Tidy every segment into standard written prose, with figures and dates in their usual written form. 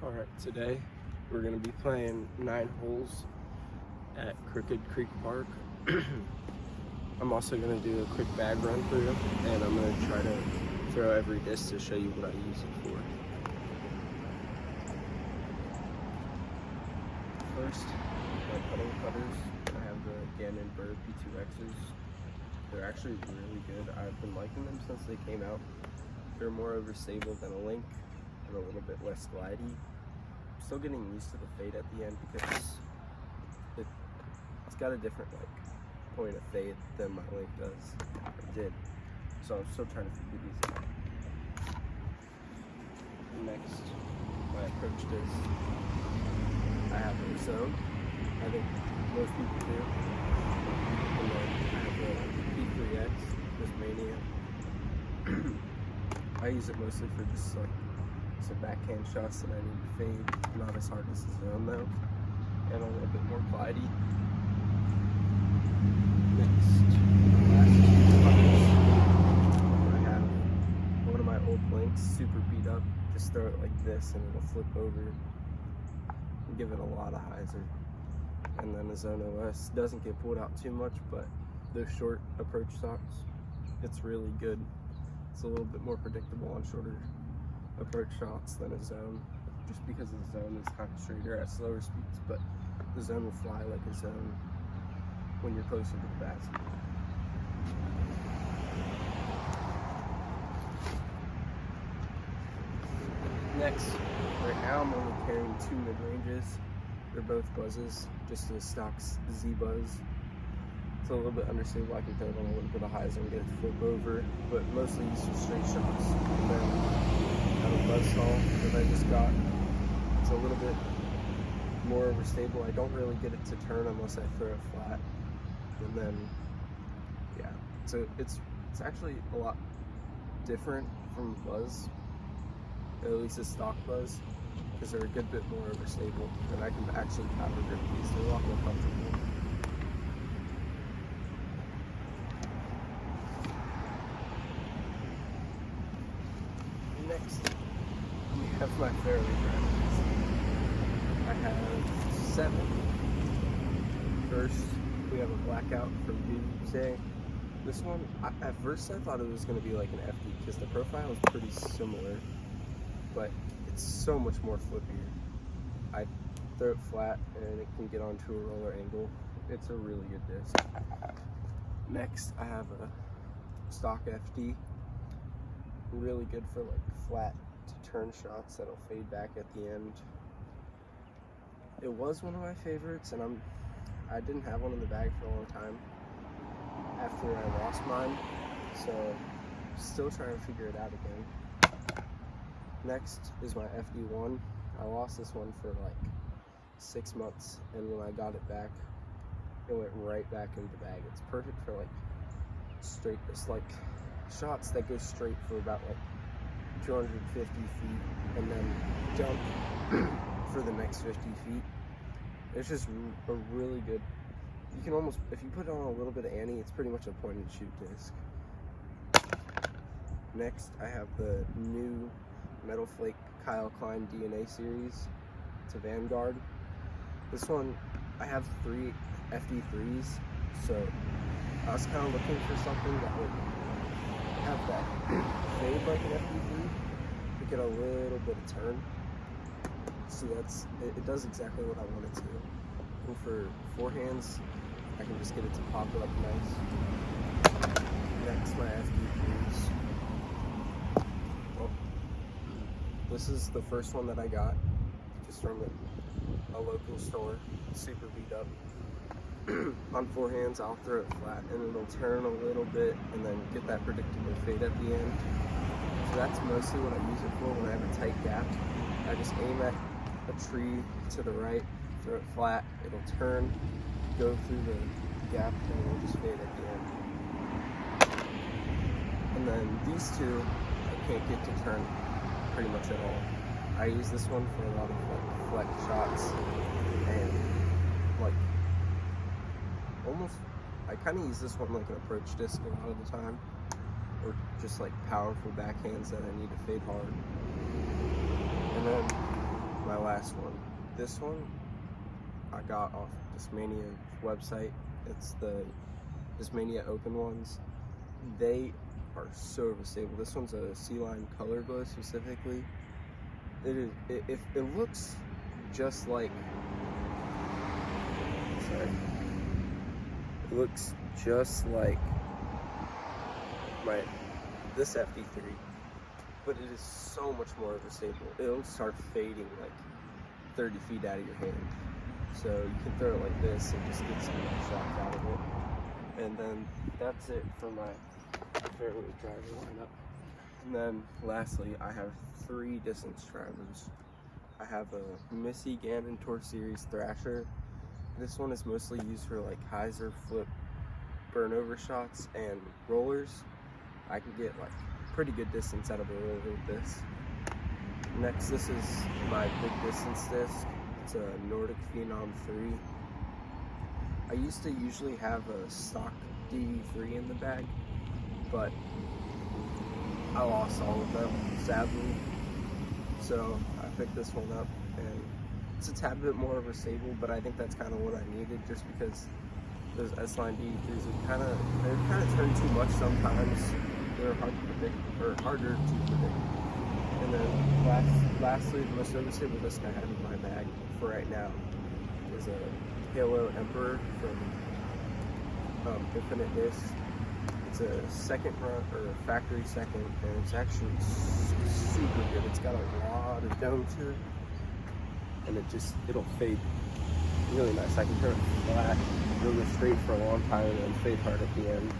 Alright, today we're going to be playing 9 holes at Crooked Creek Park. I'm also going to do a quick bag run through, and I'm going to try to throw every disc to show you what I use it for. First, my putting putters. I have the Gannon Bird P2X's. They're actually really good. I've been liking them since they came out. They're more overstable than a Link and a little bit less glidey. Still getting used to the fade at the end because it's got a different point of fade than my Link does, or did. So I'm still trying to figure these out. Next, my approach disc. I have a zone. I think most people do. And then I have the P3X, this Mania. I use it mostly for just some backhand shots that I need to fade, not as hard as the zone though, and a little bit more glidey. Next, I have one of my old Links, super beat up. Just throw it like this and it'll flip over and give it a lot of hyzer. And then the Zone OS doesn't get pulled out too much, but those short approach shots, it's really good. It's a little bit more predictable on shorter approach shots than a zone, just because the zone is kind of straighter at slower speeds, but the zone will fly like a zone when you're closer to the basket. Next, right now I'm only carrying 2 mid-ranges. They're both buzzes, just a stock Z buzz. It's a little bit understable. I can throw it on a little bit of hyzer and get it to flip over, but mostly used for straight shots. And then I have a buzz saw that I just got. It's a little bit more overstable. I don't really get it to turn unless I throw it flat. And then, yeah, so it's actually a lot different from buzz, at least a stock buzz, because they're a good bit more overstable, and I can actually power grip these. They're a lot more comfortable. Next, we have my fairway drivers. I have 7. First, we have a blackout from Doomsday. This one, at first I thought it was going to be like an FD because the profile is pretty similar, but it's so much more flippier. I throw it flat and it can get onto a roller angle. It's a really good disc. Next, I have a stock FD. Really good for flat to turn shots that'll fade back at the end. It was one of my favorites, and I didn't have one in the bag for a long time after I lost mine, so still trying to figure it out again. Next is my FD1. I lost this one for 6 months, and when I got it back, it went right back into the bag. It's perfect for straight, just shots that go straight for about 250 feet and then jump for the next 50 feet. It's just a really good, you can almost, if you put on a little bit of Annie, it's pretty much a point and shoot disc. Next, I have the new Metal Flake Kyle Klein DNA series. It's a Vanguard. This one, I have 3 FD3s, so I was kind of looking for something that would have that fade like an FD3, but get a little bit of turn. So it does exactly what I want it to. And for forehands, I can just get it to pop up nice. Next, my FD3s. Well, this is the first one that I got, just from a local store, super beat up. On forehands, I'll throw it flat and it'll turn a little bit and then get that predictable fade at the end. So that's mostly what I use it for when I have a tight gap. I just aim at a tree to the right, throw it flat, it'll turn, go through the gap, and it'll just fade at the end. And then these two, I can't get to turn pretty much at all. I use this one for a lot of flex shots and almost, I kind of use this one like an approach disc a lot of the time, or just powerful backhands that I need to fade hard. And then my last one. This one I got off Discmania's website. It's the Discmania Open ones. They are so overstable. This one's a Sea Line Color Glow specifically. It looks just like, sorry, it looks just like this FD3, but it is so much more overstable. It'll start fading like 30 feet out of your hand. So you can throw it like this and just get some shots out of it. And then that's it for my fairway driver lineup. And then lastly, I have 3 distance drivers. I have a Missy Gannon Tour Series Thrasher. This one is mostly used for like hyzer, flip, burnover shots, and rollers. I can get like pretty good distance out of a roller with this. Next, this is my big distance disc. It's a Nordic Phenom 3. I used to usually have a stock DD3 in the bag, but I lost all of them, sadly. So I picked this one up, and it's a tad bit more overstable, but I think that's kind of what I needed, just because those S-Line DD3s they kind of turn too much sometimes. They're hard to predict, or harder to predict. And then lastly, the most overstable disc I have in my bag for right now is a Halo Emperor from Infinite Disc. It's a second run, or a factory second, and it's actually super good. It's got a lot of dome to it, and it'll fade really nice. I can turn it flat, it'll go straight for a long time, and then fade hard at the end.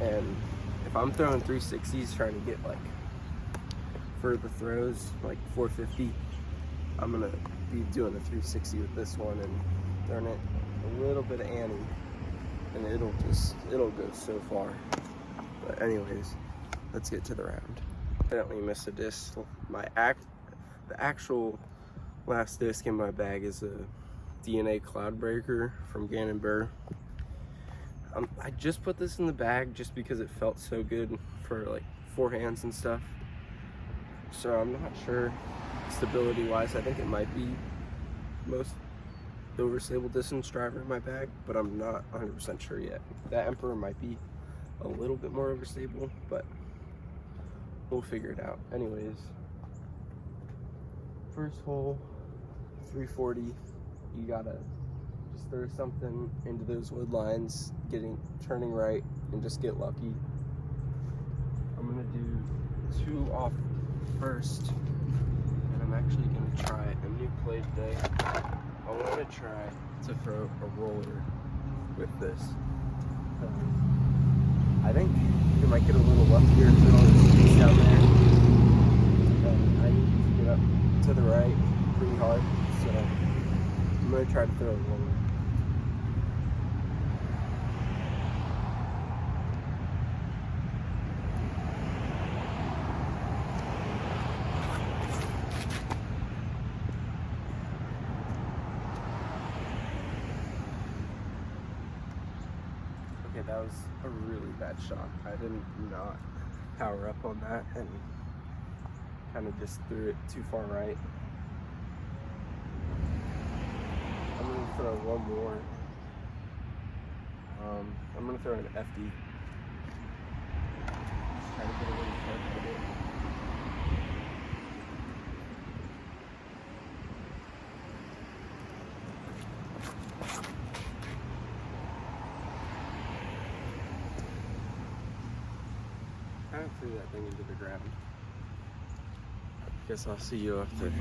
And if I'm throwing 360s, trying to get like further throws, like 450, I'm gonna be doing a 360 with this one and throwing it a little bit of Annie, and it'll go so far. But anyways, let's get to the round. Apparently missed a disc. The actual last disc in my bag is a DNA Cloudbreaker from Gannon Burr. I just put this in the bag just because it felt so good for like forehands and stuff. So I'm not sure stability wise. I think it might be most overstable distance driver in my bag, but I'm not 100% sure yet. That Emperor might be a little bit more overstable, but we'll figure it out. Anyways, first hole, 340. You gotta just throw something into those wood lines, turning right, and just get lucky. I'm gonna do 2 off first, and I'm actually gonna try a new play today. I want to try to throw a roller with this. I think it might get a little luckier through all the space down there. I need to get up to the right pretty hard, so I'm going to try to throw a roller. Okay, that was a really bad shot. I did not power up on that and kind of just threw it too far right. I'm going to throw one more. I'm going to throw an FD. Just try to get a little close with it. Kind of threw that thing into the ground. Guess I'll see you after.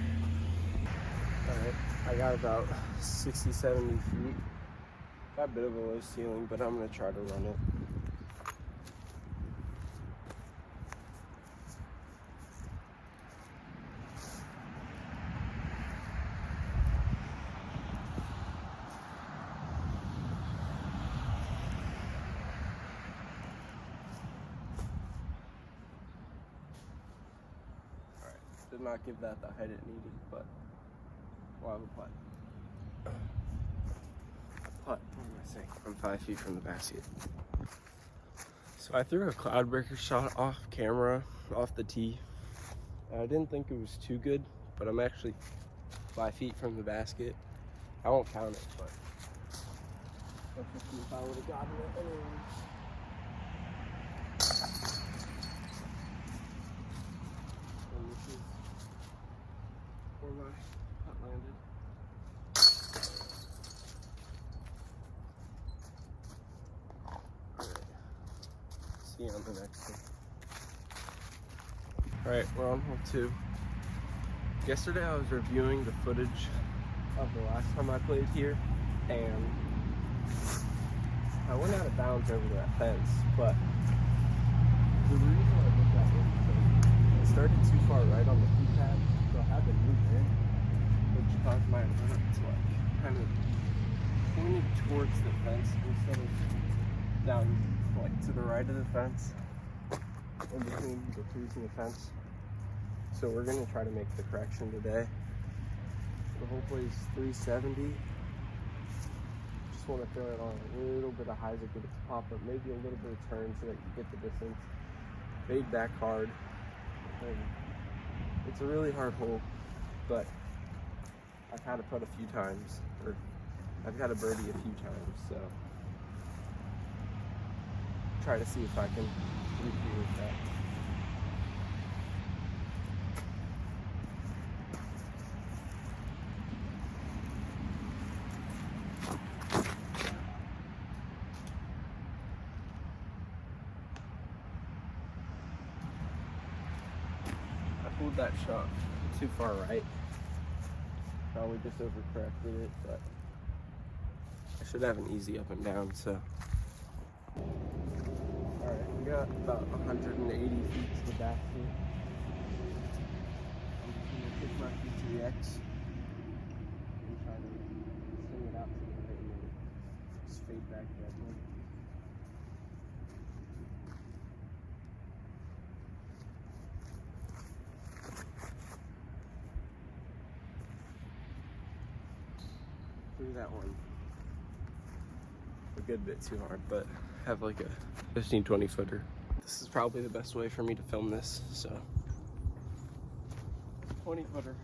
Alright, I got about 60, 70 feet. Got a bit of a low ceiling, but I'm going to try to run it. Did not give that the height it needed, but we'll have a putt. What am I saying? I'm 5 feet from the basket. So I threw a Cloudbreaker shot off camera, off the tee. I didn't think it was too good, but I'm actually 5 feet from the basket. I won't count it, but let's just see if I would have gotten it anyways. And this is where my putt landed. Alright, see you on the next one. Alright, we're on hole 2. Yesterday I was reviewing the footage of the last time I played here, and I went out of bounds over that fence, but the reason I did that was because I started too far right on the tee pad, so I had to move in, which caused my run to like kind of pointed towards the fence instead of down like to the right of the fence, in between the trees and the fence. So we're gonna try to make the correction today. The whole plays 370. Just want to throw it on a little bit of hyzer, get it to pop up, maybe a little bit of turn so that you get the distance. Fade back hard. And it's a really hard hole, but I've had a putt a few times, or I've had a birdie a few times, so try to see if I can recreate that. Pulled that shot too far right. Probably just overcorrected it, but I should have an easy up and down, so. Alright, we got about 180 feet to the basket. I'm just gonna take my PTX and try to swing it out to the right and then just fade back that one. That one a good bit too hard, but have like a 15-20 footer. This is probably the best way for me to film this, so 20 footer.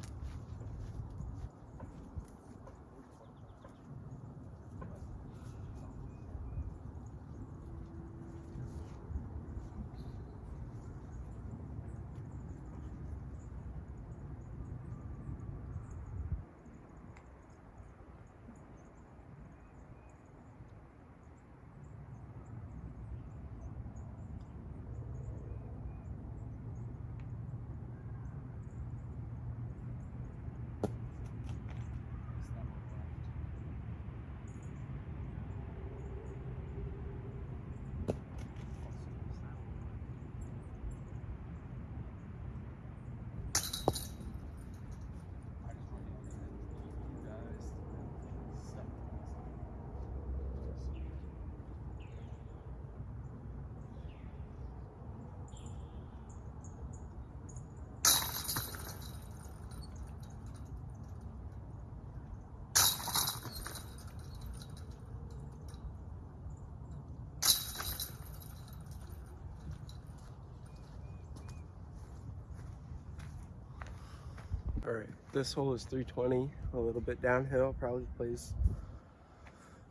All right, this hole is 320, a little bit downhill, probably plays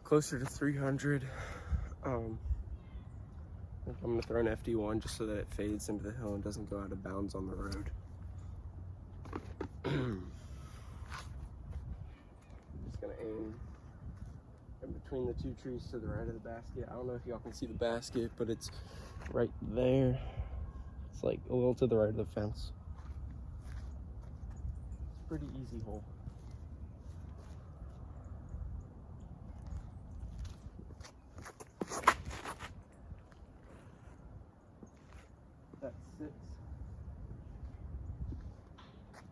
closer to 300. I think I'm gonna throw an FD1 just so that it fades into the hill and doesn't go out of bounds on the road. Just gonna aim in between the two trees to the right of the basket. I don't know if y'all can see the basket, but it's right there. It's like a little to the right of the fence. Pretty easy hole. That sits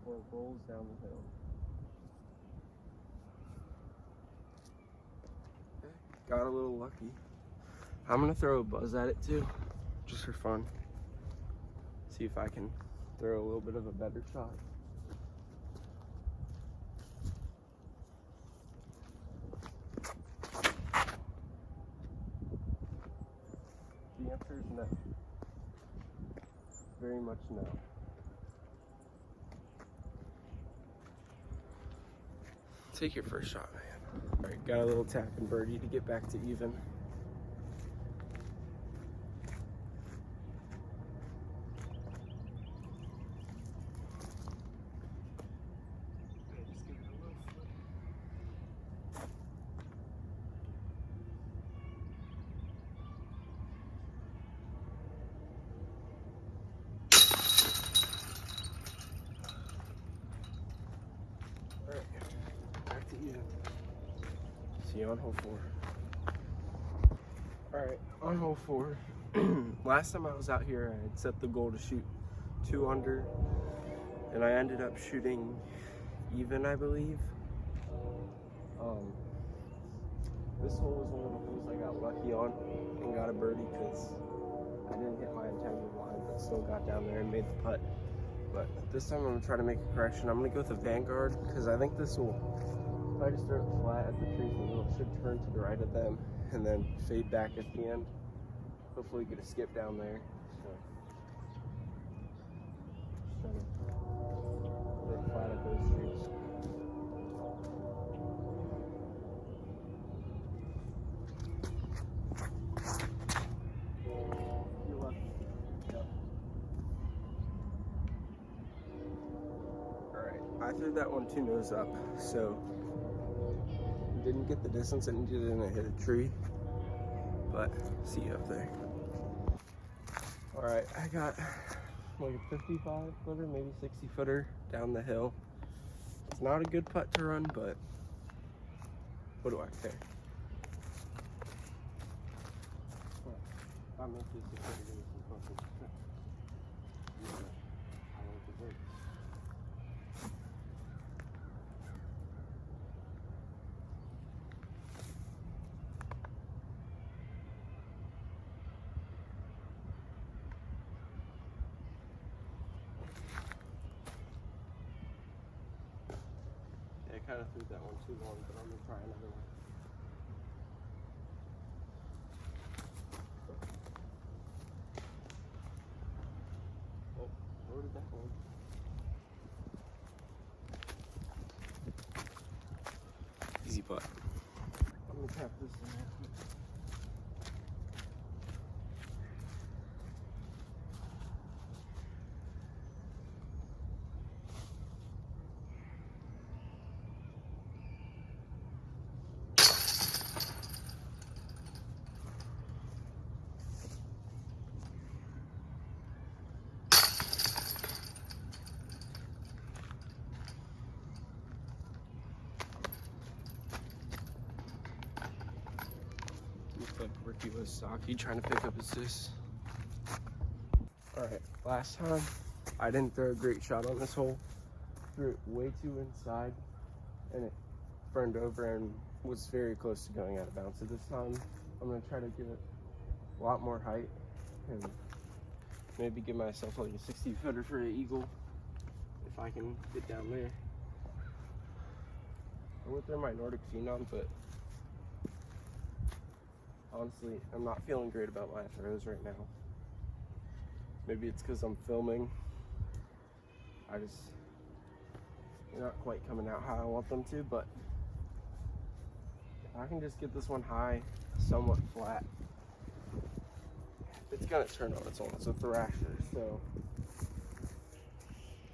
or rolls down the hill. Okay, got a little lucky. I'm gonna throw a buzz at it too, just for fun. See if I can throw a little bit of a better shot. The answer is no. Very much no. Take your first shot, man. All right, got a little tap and birdie to get back to even. Back to even. See you on hole 4. Alright, on hole 4. Last time I was out here, I had set the goal to shoot 2 under, and I ended up shooting even, I believe. This hole was one of the holes I got lucky on and got a birdie because I didn't hit my intended line, but still got down there and made the putt. But this time I'm gonna try to make a correction. I'm gonna go with the Vanguard because I think this will, if I just throw it flat at the trees, it should turn to the right of them and then fade back at the end. Hopefully get a skip down there. So just trying to throw it flat at those trees. You're lucky. Yep. Alright, I threw that one 2 nose up, so didn't get the distance and didn't hit a tree, but see you up there. Alright, I got like a 55 footer, maybe 60 footer down the hill. It's not a good putt to run, but what do I care? I make this a pretty good fucking I like the break. I kind of threw that one too long, but I'm gonna try another one. Oh, where did that one? Easy putt. I'm gonna tap this one. Like Ricky Wasaki trying to pick up assists. Alright, last time I didn't throw a great shot on this hole. Threw it way too inside and it burned over and was very close to going out of bounds. So this time I'm going to try to give it a lot more height and maybe give myself like a 60 footer for an eagle if I can get down there. I would throw my Nordic Phenom, but honestly, I'm not feeling great about my throws right now. Maybe it's because I'm filming. They're not quite coming out how I want them to, but if I can just get this one high, somewhat flat, it's gonna turn on its own. It's a Thrasher, so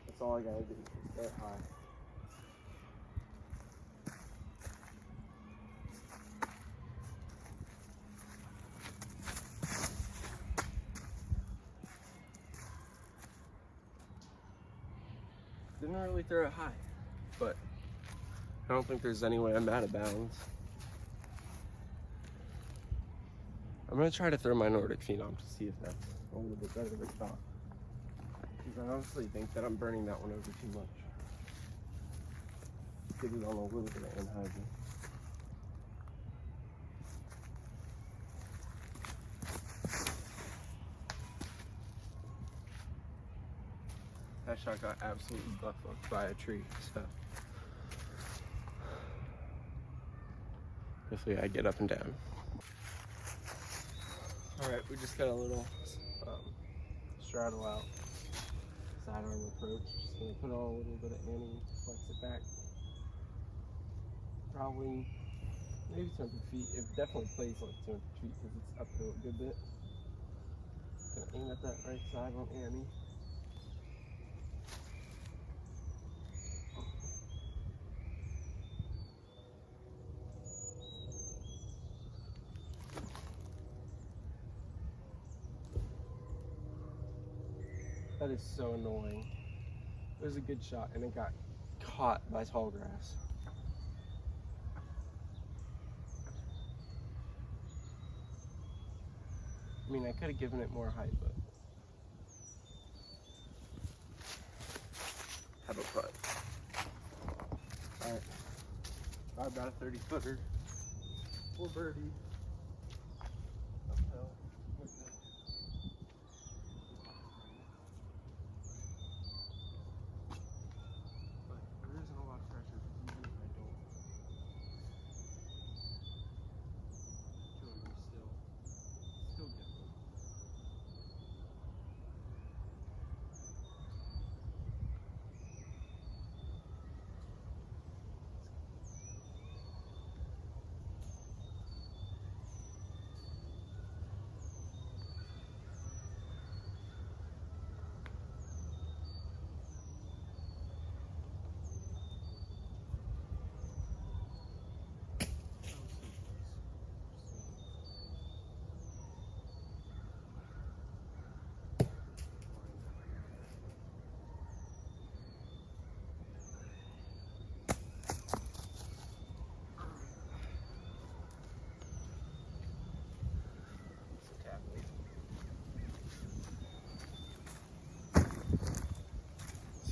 that's all I gotta do, is start high. Didn't really throw it high, but I don't think there's any way I'm out of bounds. I'm gonna try to throw my Nordic Phenom to see if that's a little bit better of a shot. Because I honestly think that I'm burning that one over too much. Get it on a little bit of anhydrous. That shot got absolutely butt-fucked by a tree, so hopefully I get up and down. Alright, we just got a little straddle out sidearm approach. Just gonna put on a little bit of ante, flex it back. probably maybe 200 feet. It definitely plays like 200 feet because it's uphill a good bit. Gonna aim at that right side on Annie. That is so annoying. It was a good shot and it got caught by tall grass. I mean, I could have given it more height, but have a putt. All right, probably about a 30-footer for birdie. Uphill. But there isn't a lot of pressure because even if I don't kill them still get them.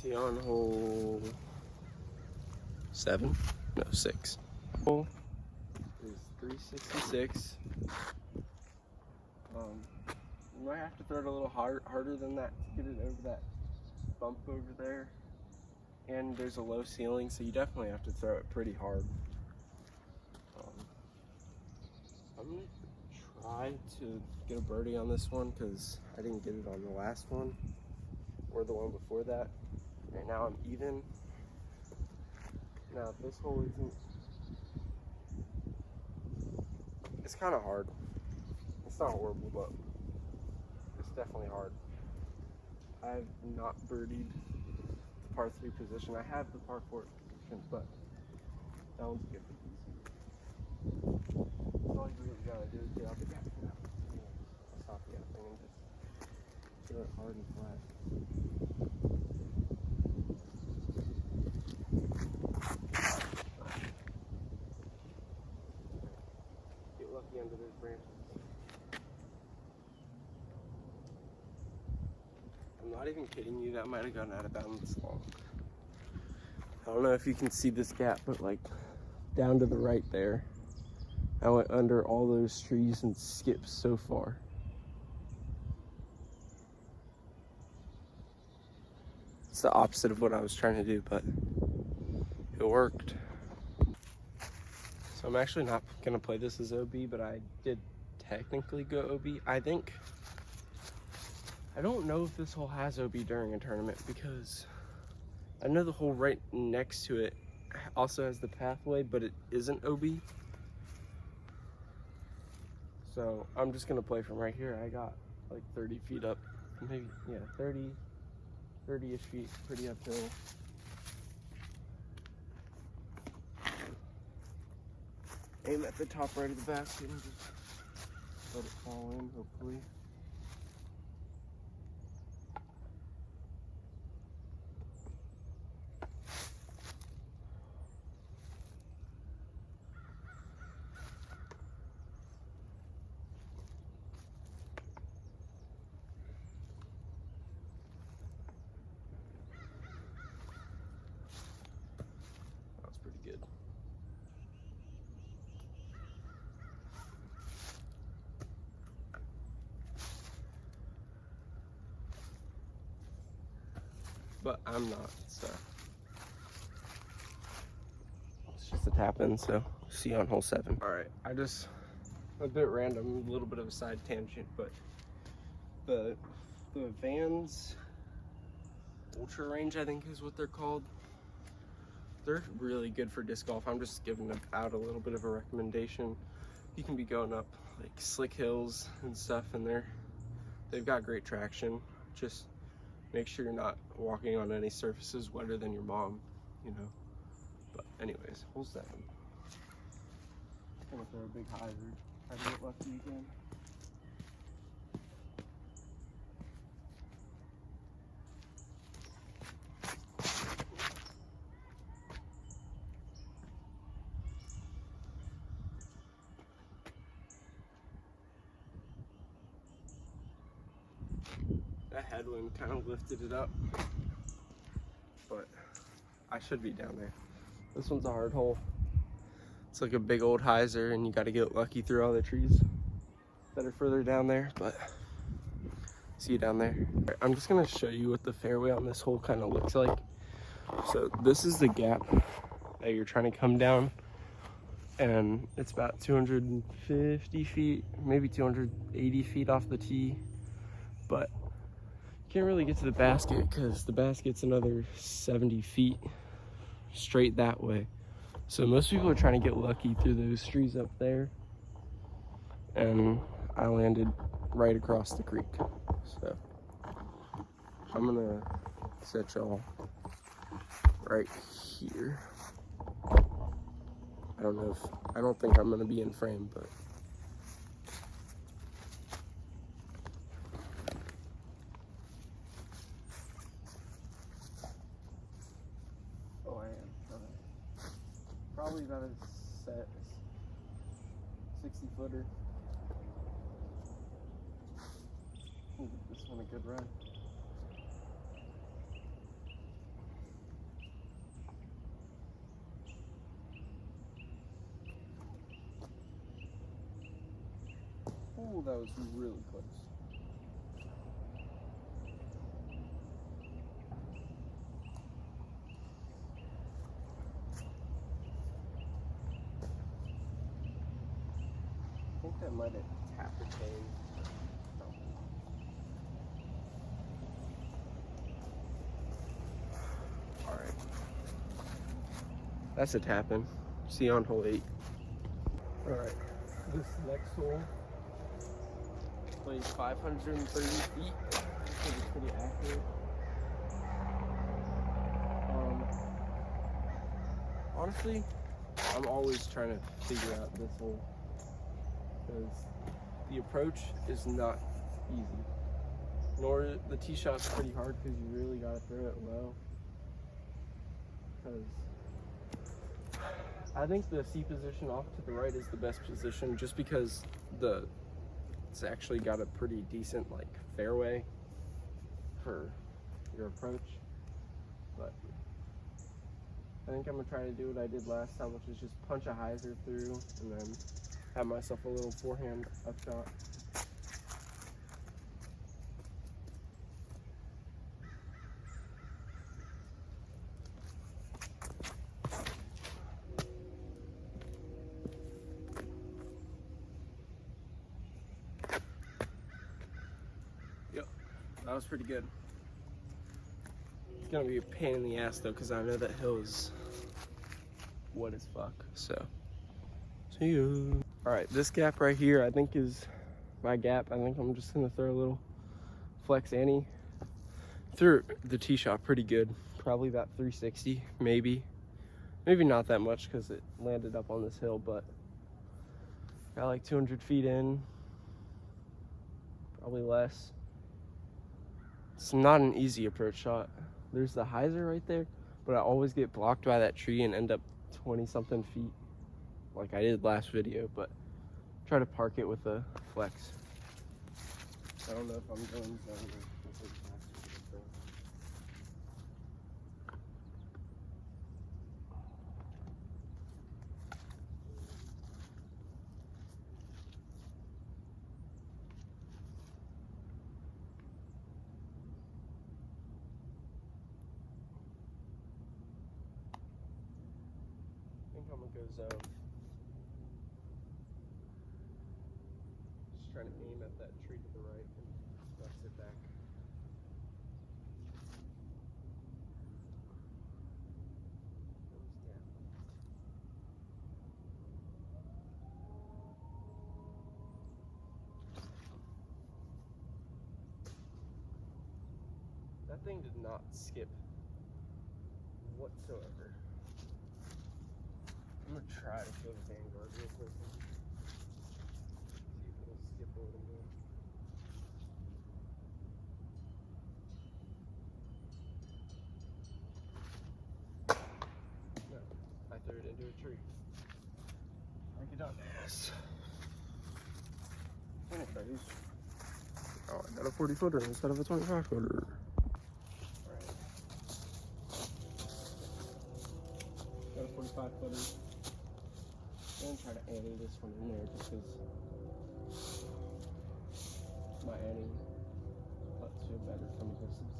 See on hole 7? No, 6. Hole is 366. You might have to throw it a little harder than that to get it over that bump over there. And there's a low ceiling, so you definitely have to throw it pretty hard. I'm gonna try to get a birdie on this one because I didn't get it on the last one or the one before that. Right now I'm even. Now this hole isn't. It's kind of hard. It's not horrible, but it's definitely hard. I've not birdied the par 3 position. I have the par 4 position, but that one's good. All you really gotta do is get out the gap from that. Stop the thing and just throw it hard and flat. Get lucky under those branches. I'm not even kidding you, that might have gone out of bounds long. I don't know if you can see this gap, but like down to the right there. I went under all those trees and skipped so far. It's the opposite of what I was trying to do, but it worked. So I'm actually not gonna play this as OB, but I did technically go OB. I don't know if this hole has OB during a tournament because I know the hole right next to it also has the pathway, but it isn't OB. So I'm just gonna play from right here. I got like 30 feet up, maybe, yeah, 30-ish feet, pretty uphill. Aim at the top right of the basket and just let it fall in, hopefully. Good. But I'm not, so it's just a tap in, so see you on hole 7. All right, a bit random, a little bit of a side tangent, but the Vans Ultra Range, I think is what they're called. they're really good for disc golf. I'm just giving out a little bit of a recommendation. You can be going up like slick hills and stuff, and they've got great traction. Just make sure you're not walking on any surfaces wetter than your mom, you know. But anyways, hole 7. Gonna throw a big hyzer. Try to get lucky again. That headwind kind of lifted it up, but I should be down there. This one's a hard hole. It's like a big old hyzer, and you got to get lucky through all the trees that are further down there, but see you down there. Right, I'm just gonna show you what the fairway on this hole kind of looks like. So this is the gap that you're trying to come down, and it's about 250 feet, maybe 280 feet off the tee, but you can't really get to the basket because the basket's another 70 feet straight that way. So most people are trying to get lucky through those trees up there, and I landed right across the creek. So I'm gonna set y'all right here. I don't think I'm gonna be in frame, but oh, I am. Okay. Probably about a set 60-footer. We'll give this one a good run. Oh, that was really close. I think that might have tapped the chain. Alright. That's a tap-in. See you on hole 8. Alright. This next hole plays 530 feet. So it's pretty accurate. Honestly, I'm always trying to figure out this hole, because the approach is not easy, nor the tee shot's pretty hard because you really got to throw it low. Because I think the C position off to the right is the best position, just because it's actually got a pretty decent like fairway for your approach. But I think I'm gonna try to do what I did last time, which is just punch a hyzer through and then have myself a little forehand upshot. Yep, that was pretty good. It's gonna be a pain in the ass though, because I know that hill is what as fuck. So, see you. All right, this gap right here, I think is my gap. I think I'm just gonna throw a little flex ante. Threw the tee shot pretty good, probably about 360, maybe not that much because it landed up on this hill, but got like 200 feet in, probably less. It's not an easy approach shot. There's the hyzer right there, but I always get blocked by that tree and end up 20 something feet like I did last video, but try to park it with a flex. I don't know if I'm going zone or complete faster. I think I'm gonna go zone. Just trying to aim at that tree to the right and flex it back. That was That thing did not skip whatsoever. I'm gonna try to kill the Vanguard real quick. See if it'll skip a little more. No, I threw it into a tree. Like it does. Anyways. Oh, I got a 40 footer instead of a 25 footer. Alright. Got a 45 footer. I'm gonna try to ante this one in there just because my ante puts feel better from a distance.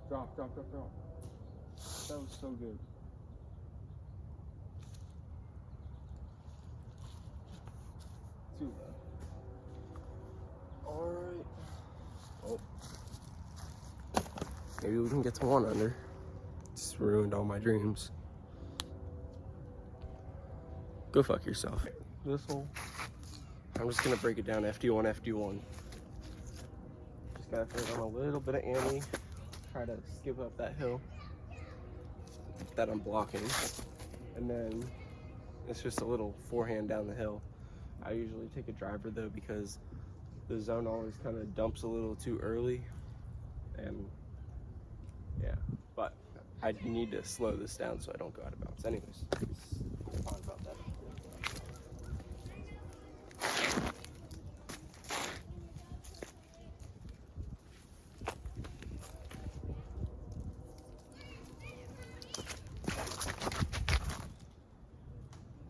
Drop. That was so good. Too low. Alright. Oh. Maybe we can get to 1 under. Just ruined all my dreams. Go fuck yourself. This hole. I'm just gonna break it down FD1, FD1. Just gotta throw down a little bit of ante. Try to skip up that hill that I'm blocking, and then it's just a little forehand down the hill. I usually take a driver though because the zone always kind of dumps a little too early, and yeah, but I need to slow this down so I don't go out of bounds. Anyways, we'll talk about that.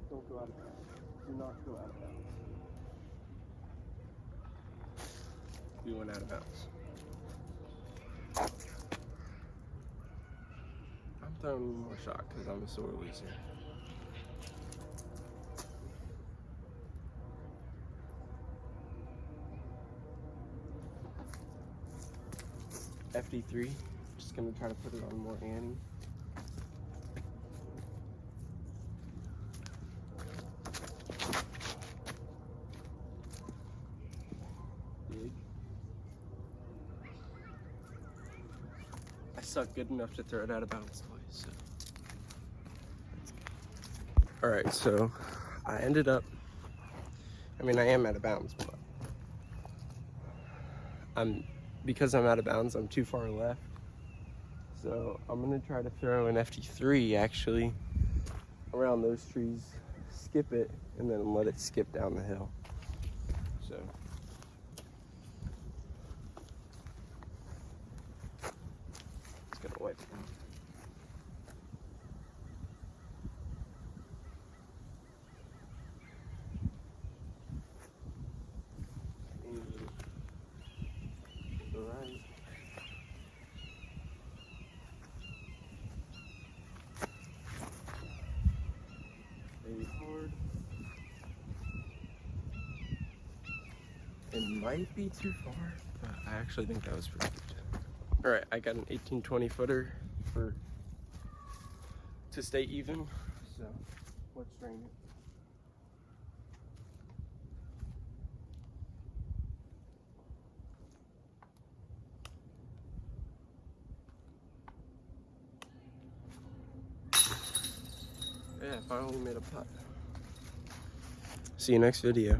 Don't go out of bounds. Do not go out of bounds. We went out of bounds. I'm throwing one more shot because I'm a sore loser. FD3. Just gonna try to put it on more ante. I suck good enough to throw it out of bounds twice. So. Alright, so I ended up, I am out of bounds, but because I'm out of bounds, I'm too far left. So I'm gonna try to throw an FD3 actually around those trees, skip it, and then let it skip down the hill. So. Gonna wipe it down. Right. Very hard. It might be too far, but I actually think that was pretty good. All right, I got an 18-20 footer to stay even. So let's drain it. Yeah, finally made a putt. See you next video.